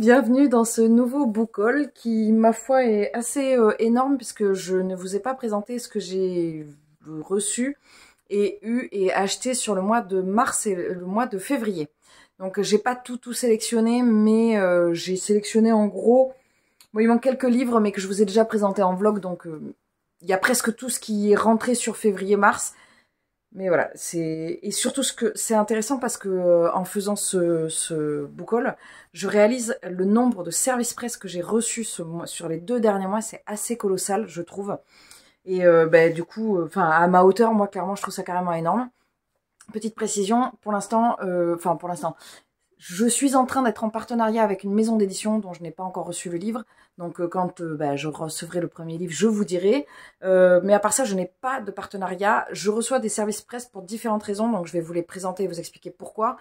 bienvenue dans ce nouveau book haul qui, ma foi, est assez énorme puisque je ne vous ai pas présenté ce que j'ai reçu et eu et acheté sur le mois de mars et le mois de février. Donc j'ai pas tout sélectionné, mais j'ai sélectionné en gros, bon il manque quelques livres mais que je vous ai déjà présenté en vlog, donc il y a presque tout ce qui est rentré sur février-mars. Mais voilà, et surtout ce que c'est intéressant parce que en faisant ce book haul, je réalise le nombre de services presse que j'ai reçus sur les 2 derniers mois, c'est assez colossal, je trouve. Et du coup, enfin à ma hauteur, moi clairement, je trouve ça carrément énorme. Petite précision, pour l'instant, je suis en train d'être en partenariat avec une maison d'édition dont je n'ai pas encore reçu le livre. Donc quand je recevrai le premier livre, je vous dirai. Mais à part ça, je n'ai pas de partenariat. Je reçois des services presse pour différentes raisons. Donc je vais vous les présenter et vous expliquer pourquoi.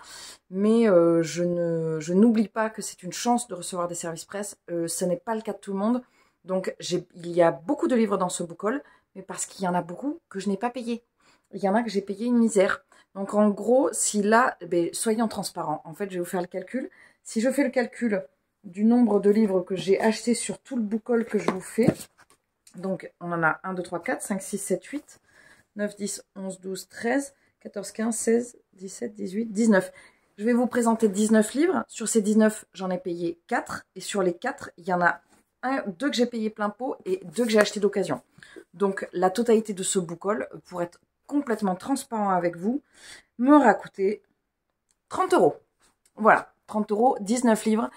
Mais je n'oublie pas que c'est une chance de recevoir des services presse. Ce n'est pas le cas de tout le monde. Donc il y a beaucoup de livres dans ce book haul, mais parce qu'il y en a beaucoup que je n'ai pas payé. Il y en a que j'ai payé une misère. Donc en gros, si là, soyons transparents. En fait, je vais vous faire le calcul. Si je fais le calcul du nombre de livres que j'ai achetés sur tout le book haul que je vous fais, donc on en a 1, 2, 3, 4, 5, 6, 7, 8, 9, 10, 11, 12, 13, 14, 15, 16, 17, 18, 19. Je vais vous présenter 19 livres. Sur ces 19, j'en ai payé 4. Et sur les 4, il y en a 2 que j'ai payé plein pot et 2 que j'ai acheté d'occasion. Donc la totalité de ce book haul, pour être complètement transparent avec vous, m'aura coûté 30 €. Voilà, 30 €, 19 livres,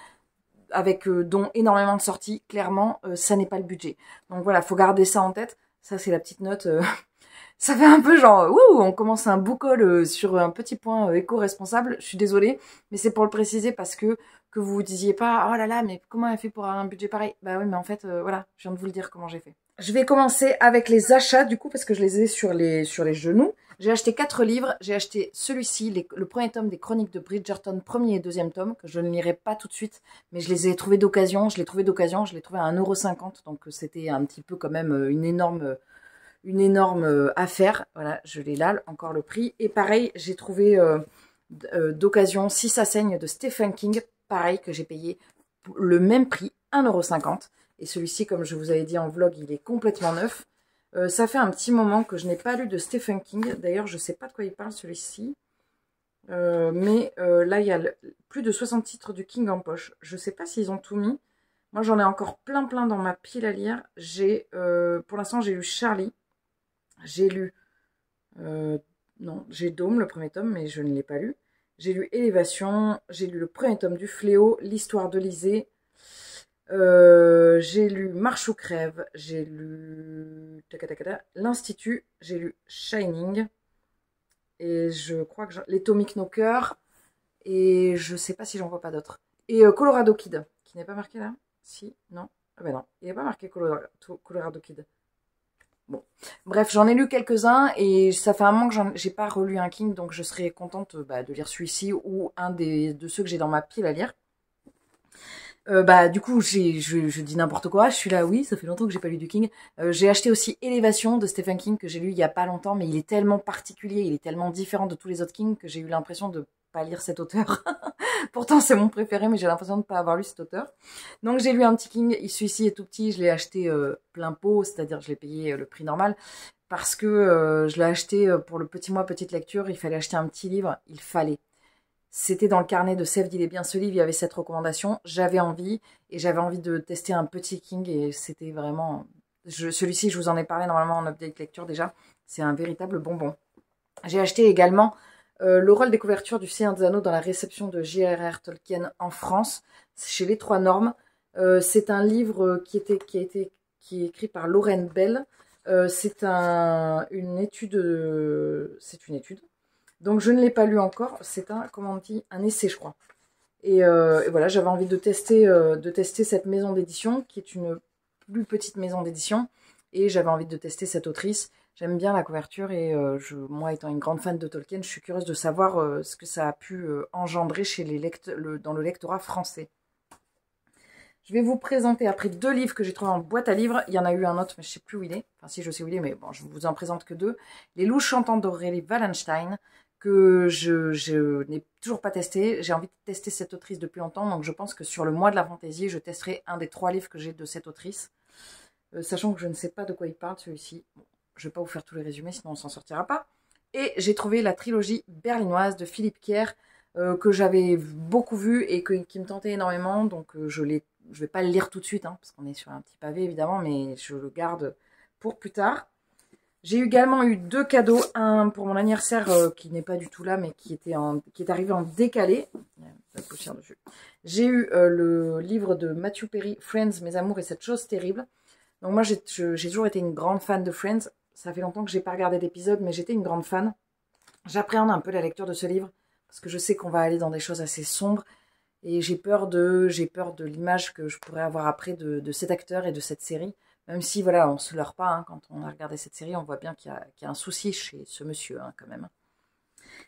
avec dont énormément de sorties. Clairement, ça n'est pas le budget. Donc voilà, faut garder ça en tête. Ça, c'est la petite note. Ça fait un peu genre, ouh, on commence un book haul sur un petit point éco-responsable. Je suis désolée, mais c'est pour le préciser parce que vous vous disiez pas, oh là là, mais comment elle fait pour avoir un budget pareil? Bah oui, mais en fait, voilà, je viens de vous le dire comment j'ai fait. Je vais commencer avec les achats du coup parce que je les ai sur les genoux. J'ai acheté 4 livres. J'ai acheté celui-ci, le premier tome des Chroniques de Bridgerton, premier et deuxième tome, que je ne lirai pas tout de suite, mais je les ai trouvés d'occasion. Je l'ai trouvé d'occasion, je l'ai trouvé à 1,50 €, donc c'était un petit peu quand même une énorme affaire. Voilà, je l'ai là, encore le prix. Et pareil, j'ai trouvé d'occasion Si ça saigne de Stephen King, pareil, que j'ai payé le même prix, 1,50 €. Et celui-ci, comme je vous avais dit en vlog, il est complètement neuf. Ça fait un petit moment que je n'ai pas lu de Stephen King. D'ailleurs, je ne sais pas de quoi il parle, celui-ci. Mais là, il y a plus de 60 titres du King en poche. Je ne sais pas s'ils ont tout mis. Moi, j'en ai encore plein dans ma pile à lire. Pour l'instant, j'ai lu Charlie. J'ai lu... non, j'ai Dôme, le premier tome, mais je ne l'ai pas lu. J'ai lu Élévation. J'ai lu le premier tome du Fléau, l'histoire de Lysée. J'ai lu Marche ou crève, j'ai lu L'Institut, j'ai lu Shining, et je crois que les Atomic Knocker, et je sais pas si j'en vois pas d'autres. Et Colorado Kid, qui n'est pas marqué là? Si, non? Ah ben non, il n'est pas marqué Colorado Kid. Bon, bref, j'en ai lu quelques-uns, et ça fait un moment que j'ai pas relu un King, donc je serais contente de lire celui-ci, ou un de ceux que j'ai dans ma pile à lire. Du coup, je dis n'importe quoi. Je suis là, oui, ça fait longtemps que j'ai pas lu du King. J'ai acheté aussi Élévation de Stephen King que j'ai lu il y a pas longtemps, mais il est tellement particulier, il est tellement différent de tous les autres King que j'ai eu l'impression de pas lire cet auteur. Pourtant, c'est mon préféré, mais j'ai l'impression de pas avoir lu cet auteur. Donc, j'ai lu un petit King. Celui-ci est tout petit. Je l'ai acheté plein pot, c'est-à-dire je l'ai payé le prix normal parce que je l'ai acheté pour le petit mois petite lecture. Il fallait acheter un petit livre. Il fallait. C'était dans le carnet de Sèvres, il est bien ce livre, il y avait cette recommandation. J'avais envie, et j'avais envie de tester un petit King, et c'était vraiment... Celui-ci, je vous en ai parlé normalement en update lecture déjà. C'est un véritable bonbon. J'ai acheté également le rôle des couvertures du Seigneur des Anneaux dans la réception de J.R.R. Tolkien en France, chez Les Trois Normes. C'est un livre qui est écrit par Lorraine Bell. C'est une étude... C'est une étude. Donc je ne l'ai pas lu encore, c'est comment on dit, un essai je crois. Et voilà, j'avais envie de tester cette maison d'édition, qui est une plus petite maison d'édition, et j'avais envie de tester cette autrice. J'aime bien la couverture, et moi étant une grande fan de Tolkien, je suis curieuse de savoir ce que ça a pu engendrer chez dans le lectorat français. Je vais vous présenter après 2 livres que j'ai trouvés en boîte à livres. Il y en a eu un autre, mais je ne sais plus où il est. Enfin si, je sais où il est, mais bon, je ne vous en présente que 2. Les Loups chantants d'Aurélie Wallenstein, que je n'ai toujours pas testé. J'ai envie de tester cette autrice depuis longtemps, donc je pense que sur le mois de la fantaisie, je testerai un des 3 livres que j'ai de cette autrice. Sachant que je ne sais pas de quoi il parle, celui-ci. Bon, je ne vais pas vous faire tous les résumés, sinon on s'en sortira pas. Et j'ai trouvé la trilogie berlinoise de Philippe Kier, que j'avais beaucoup vue et qui me tentait énormément. Donc je ne vais pas le lire tout de suite, hein, parce qu'on est sur un petit pavé évidemment, mais je le garde pour plus tard. J'ai également eu 2 cadeaux, un pour mon anniversaire qui n'est pas du tout là, mais qui est arrivé en décalé. Il y a la poussière dessus. J'ai eu le livre de Matthew Perry, Friends, mes amours et cette chose terrible. Donc moi j'ai toujours été une grande fan de Friends. Ça fait longtemps que j'ai pas regardé d'épisode, mais j'étais une grande fan. J'appréhende un peu la lecture de ce livre parce que je sais qu'on va aller dans des choses assez sombres et j'ai peur de l'image que je pourrais avoir après de cet acteur et de cette série. Même si, voilà, on se leurre pas, hein, quand on a regardé cette série, on voit bien qu'il y a un souci chez ce monsieur, hein, quand même.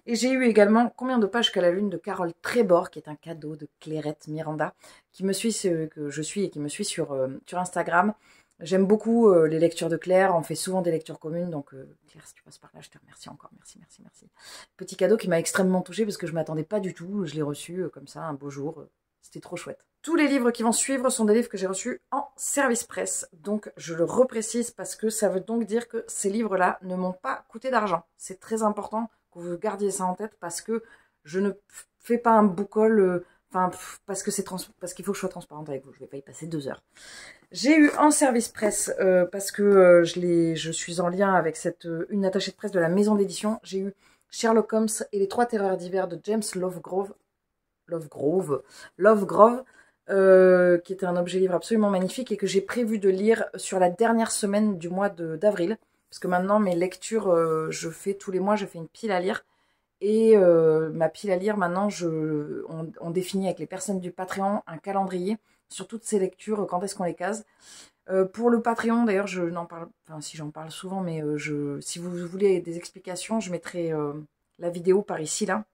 Et j'ai eu également Combien de pages qu'à la lune de Carole Trébor, qui est un cadeau de Clairette Miranda, que je suis et qui me suit sur Instagram. J'aime beaucoup les lectures de Claire, on fait souvent des lectures communes, donc Claire, si tu passes par là, je te remercie encore, merci, merci, merci. Petit cadeau qui m'a extrêmement touchée parce que je ne m'attendais pas du tout, je l'ai reçu comme ça, un beau jour, c'était trop chouette. Tous les livres qui vont suivre sont des livres que j'ai reçus en service presse. Donc, je le reprécise parce que ça veut donc dire que ces livres-là ne m'ont pas coûté d'argent. C'est très important que vous gardiez ça en tête parce que je ne fais pas un book haul, parce qu'il faut que je sois transparente avec vous. Je ne vais pas y passer 2 heures. J'ai eu en service presse, parce que je suis en lien avec une attachée de presse de la maison d'édition. J'ai eu Sherlock Holmes et les 3 terreurs d'hiver de James Lovegrove, qui était un objet livre absolument magnifique et que j'ai prévu de lire sur la dernière semaine du mois d'avril. Parce que maintenant, mes lectures, tous les mois, je fais une pile à lire. Et ma pile à lire, maintenant, on définit avec les personnes du Patreon un calendrier sur toutes ces lectures, quand est-ce qu'on les case. Pour le Patreon, d'ailleurs, je n'en parle, enfin si j'en parle souvent, mais si vous voulez des explications, je mettrai la vidéo par ici, là,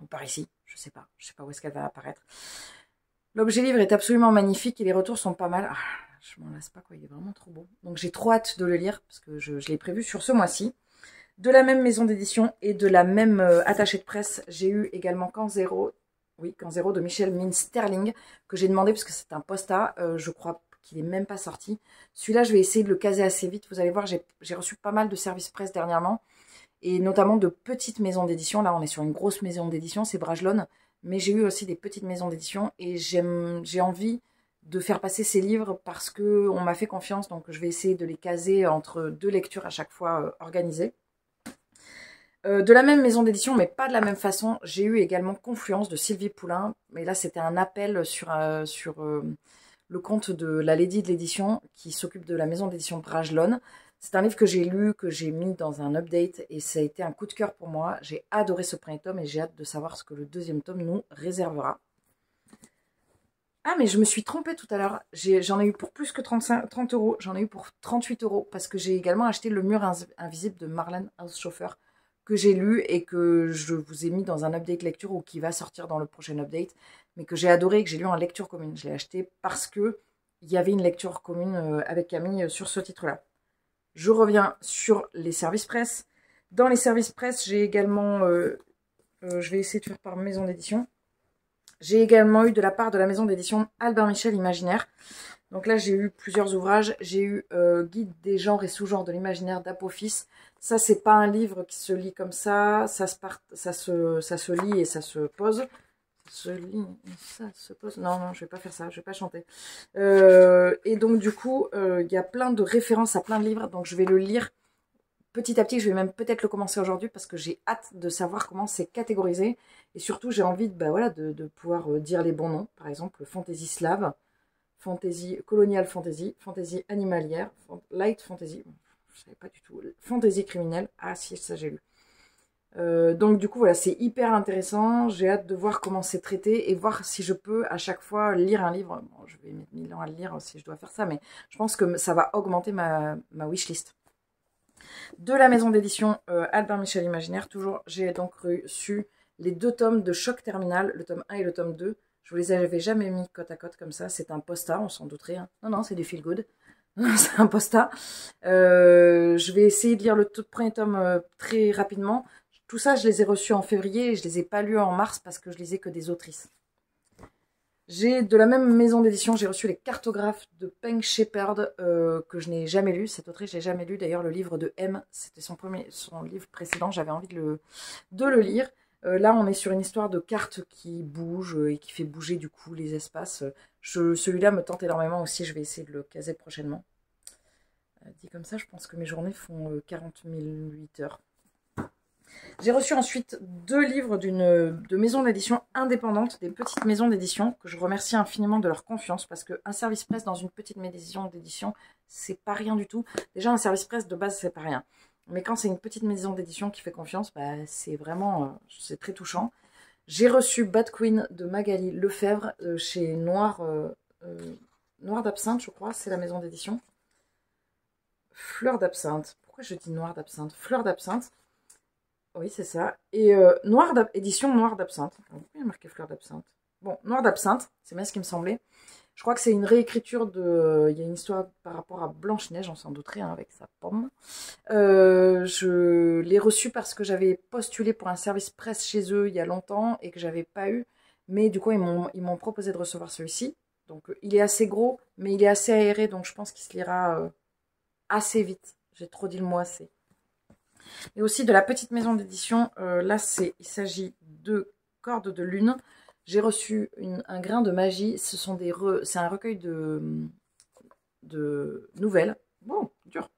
ou par ici, je sais pas où est-ce qu'elle va apparaître. L'objet livre est absolument magnifique et les retours sont pas mal. Ah, je m'en lasse pas, quoi, il est vraiment trop beau. Donc j'ai trop hâte de le lire, parce que je l'ai prévu sur ce mois-ci. De la même maison d'édition et de la même attachée de presse, j'ai eu également Camp Zéro de Michel Minsterling, que j'ai demandé parce que c'est un posta, je crois qu'il est même pas sorti. Celui-là, je vais essayer de le caser assez vite. Vous allez voir, j'ai reçu pas mal de services presse dernièrement, et notamment de petites maisons d'édition. Là, on est sur une grosse maison d'édition, c'est Bragelonne, mais j'ai eu aussi des petites maisons d'édition, et j'ai envie de faire passer ces livres parce qu'on m'a fait confiance, donc je vais essayer de les caser entre 2 lectures à chaque fois organisées. De la même maison d'édition, mais pas de la même façon, j'ai eu également Confluence de Sylvie Poulain. Mais là, c'était un appel sur le compte de la Lady de l'édition qui s'occupe de la maison d'édition Bragelonne. C'est un livre que j'ai lu, que j'ai mis dans un update et ça a été un coup de cœur pour moi. J'ai adoré ce premier tome et j'ai hâte de savoir ce que le 2e tome nous réservera. Ah, mais je me suis trompée tout à l'heure. J'en ai eu pour plus que 30 €. J'en ai eu pour 38 € parce que j'ai également acheté Le Mur Invisible de Marlène Haushofer, que j'ai lu et que je vous ai mis dans un update lecture ou qui va sortir dans le prochain update, mais que j'ai adoré et que j'ai lu en lecture commune. Je l'ai acheté parce que il y avait une lecture commune avec Camille sur ce titre-là. Je reviens sur les services presse. Dans les services presse, j'ai également, je vais essayer de faire par maison d'édition. J'ai également eu de la part de la maison d'édition Albert Michel Imaginaire. Donc là, j'ai eu plusieurs ouvrages. J'ai eu Guide des genres et sous-genres de l'imaginaire d'Apophis. Ça, c'est pas un livre qui se lit comme ça. Ça se lit et ça se pose. Ça se lit et ça se pose. Non, non, je vais pas faire ça. Je vais pas chanter. Et donc, du coup, il y a plein de références à plein de livres. Donc, je vais le lire petit à petit. Je vais même peut-être le commencer aujourd'hui parce que j'ai hâte de savoir comment c'est catégorisé. Et surtout, j'ai envie de pouvoir dire les bons noms. Par exemple, fantasy slave, fantasy colonial fantasy, fantasy animalière, light fantasy, je savais pas du tout, fantasy criminelle, ah si, ça j'ai lu. Donc du coup, voilà, c'est hyper intéressant. J'ai hâte de voir comment c'est traité et voir si je peux à chaque fois lire un livre. Bon, je vais mettre 1000 ans à le lire si je dois faire ça, mais je pense que ça va augmenter ma wishlist. De la maison d'édition Albert Michel Imaginaire, toujours, j'ai donc reçu les 2 tomes de Choc Terminal, le tome 1 et le tome 2. Je vous les avais jamais mis côte à côte comme ça. C'est un posta, on s'en douterait. Hein. Non, non, c'est du feel good. C'est un posta. Je vais essayer de lire le tout premier tome très rapidement. Tout ça, je les ai reçus en février et je les ai pas lus en mars parce que je lisais que des autrices. J'ai de la même maison d'édition, j'ai reçu les cartographes de Peng Shepherd que je n'ai jamais lu. Cette autrice, je n'ai jamais lu. D'ailleurs, le livre de M, c'était son livre précédent. J'avais envie de le lire. Là, on est sur une histoire de cartes qui bouge et qui fait bouger du coup les espaces. Celui-là me tente énormément aussi. Je vais essayer de le caser prochainement. Dit comme ça, je pense que mes journées font 40 008 heures. J'ai reçu ensuite 2 livres de maisons d'édition indépendantes, des petites maisons d'édition, que je remercie infiniment de leur confiance, parce qu'un service presse dans une petite maison d'édition, c'est pas rien du tout. Déjà, un service presse de base, c'est pas rien. Mais quand c'est une petite maison d'édition qui fait confiance, bah, c'est vraiment, c'est très touchant. J'ai reçu Bad Queen de Magali Lefebvre chez Noir d'Absinthe, je crois, c'est la maison d'édition. Fleur d'Absinthe. Pourquoi je dis Noir d'Absinthe? Fleur d'Absinthe. Oui, c'est ça. Et édition Noir d'Absinthe. Pourquoi il y a marqué Fleur d'Absinthe? Bon, Noir d'Absinthe, c'est bien ce qui me semblait. Je crois que c'est une réécriture de... Il y a une histoire par rapport à Blanche-Neige, on s'en douterait, hein, avec sa pomme. Je l'ai reçu parce que j'avais postulé pour un service presse chez eux il y a longtemps et que j'avais pas eu. Mais du coup, ils m'ont proposé de recevoir celui-ci. Donc, il est assez gros, mais il est assez aéré, donc je pense qu'il se lira assez vite. J'ai trop dit le mot assez. Et aussi de la petite maison d'édition, là il s'agit de Cordes de Lune. J'ai reçu un grain de magie, c'est un recueil de nouvelles. Bon, dur.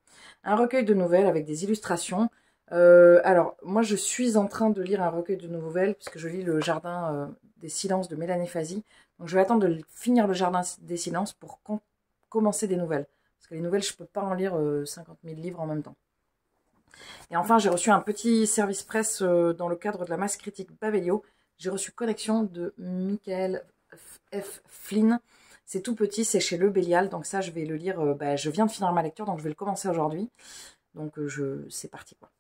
Un recueil de nouvelles avec des illustrations. Alors, moi je suis en train de lire un recueil de nouvelles, puisque je lis Le Jardin des Silences de Mélanie Fazi. Donc je vais attendre de finir Le Jardin des Silences pour commencer des nouvelles. Parce que les nouvelles, je ne peux pas en lire 50 000 livres en même temps. Et enfin, j'ai reçu un petit service presse dans le cadre de la masse critique Babelio. J'ai reçu Connexion de Michael F. Flynn. C'est tout petit, c'est chez Le Bélial. Donc ça, je vais le lire. Je viens de finir ma lecture, donc je vais le commencer aujourd'hui. Donc c'est parti, quoi.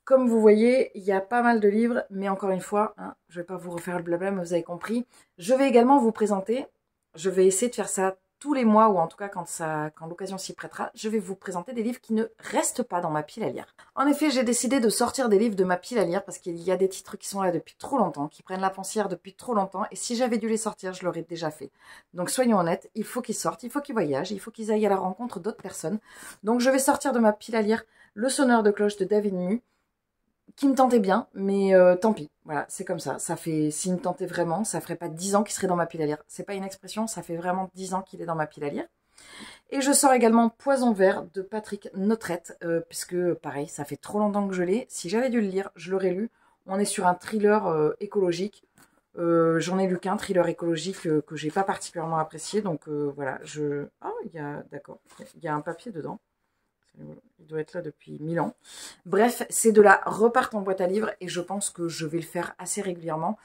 Comme vous voyez, il y a pas mal de livres, mais encore une fois, hein, je ne vais pas vous refaire le blabla, mais vous avez compris. Je vais également vous présenter, je vais essayer de faire ça tous les mois, ou en tout cas quand l'occasion s'y prêtera, je vais vous présenter des livres qui ne restent pas dans ma pile à lire. En effet, j'ai décidé de sortir des livres de ma pile à lire parce qu'il y a des titres qui sont là depuis trop longtemps, qui prennent la pensière depuis trop longtemps, et si j'avais dû les sortir, je l'aurais déjà fait. Donc soyons honnêtes, il faut qu'ils sortent, il faut qu'ils voyagent, il faut qu'ils aillent à la rencontre d'autres personnes. Donc je vais sortir de ma pile à lire Le Sonneur de cloche de David Mu, qui me tentait bien, mais tant pis. Voilà, c'est comme ça. Ça fait, s'il me tentait vraiment, ça ferait pas 10 ans qu'il serait dans ma pile à lire. C'est pas une expression, ça fait vraiment 10 ans qu'il est dans ma pile à lire. Et je sors également Poison vert de Patrick Notrette, puisque pareil, ça fait trop longtemps que je l'ai. Si j'avais dû le lire, je l'aurais lu. On est sur un thriller écologique. J'en ai lu qu'un thriller écologique que j'ai pas particulièrement apprécié. Donc voilà, Ah, d'accord, il y a un papier dedans. Il doit être là depuis 1000 ans. Bref, c'est de la reparte en boîte à livres et je pense que je vais le faire assez régulièrement.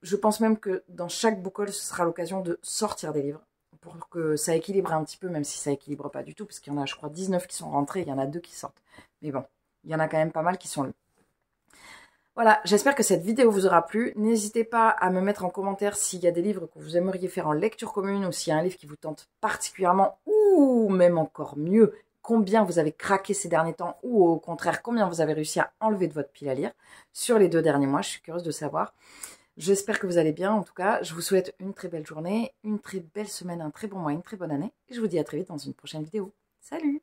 Je pense même que dans chaque book haul, ce sera l'occasion de sortir des livres pour que ça équilibre un petit peu, même si ça équilibre pas du tout, parce qu'il y en a, je crois, 19 qui sont rentrés, il y en a 2 qui sortent. Mais bon, il y en a quand même pas mal qui sont lus. Voilà, j'espère que cette vidéo vous aura plu. N'hésitez pas à me mettre en commentaire s'il y a des livres que vous aimeriez faire en lecture commune ou s'il y a un livre qui vous tente particulièrement ou même encore mieux, combien vous avez craqué ces derniers temps ou au contraire, combien vous avez réussi à enlever de votre pile à lire sur les 2 derniers mois. Je suis curieuse de savoir. J'espère que vous allez bien. En tout cas, je vous souhaite une très belle journée, une très belle semaine, un très bon mois, une très bonne année. Et je vous dis à très vite dans une prochaine vidéo. Salut!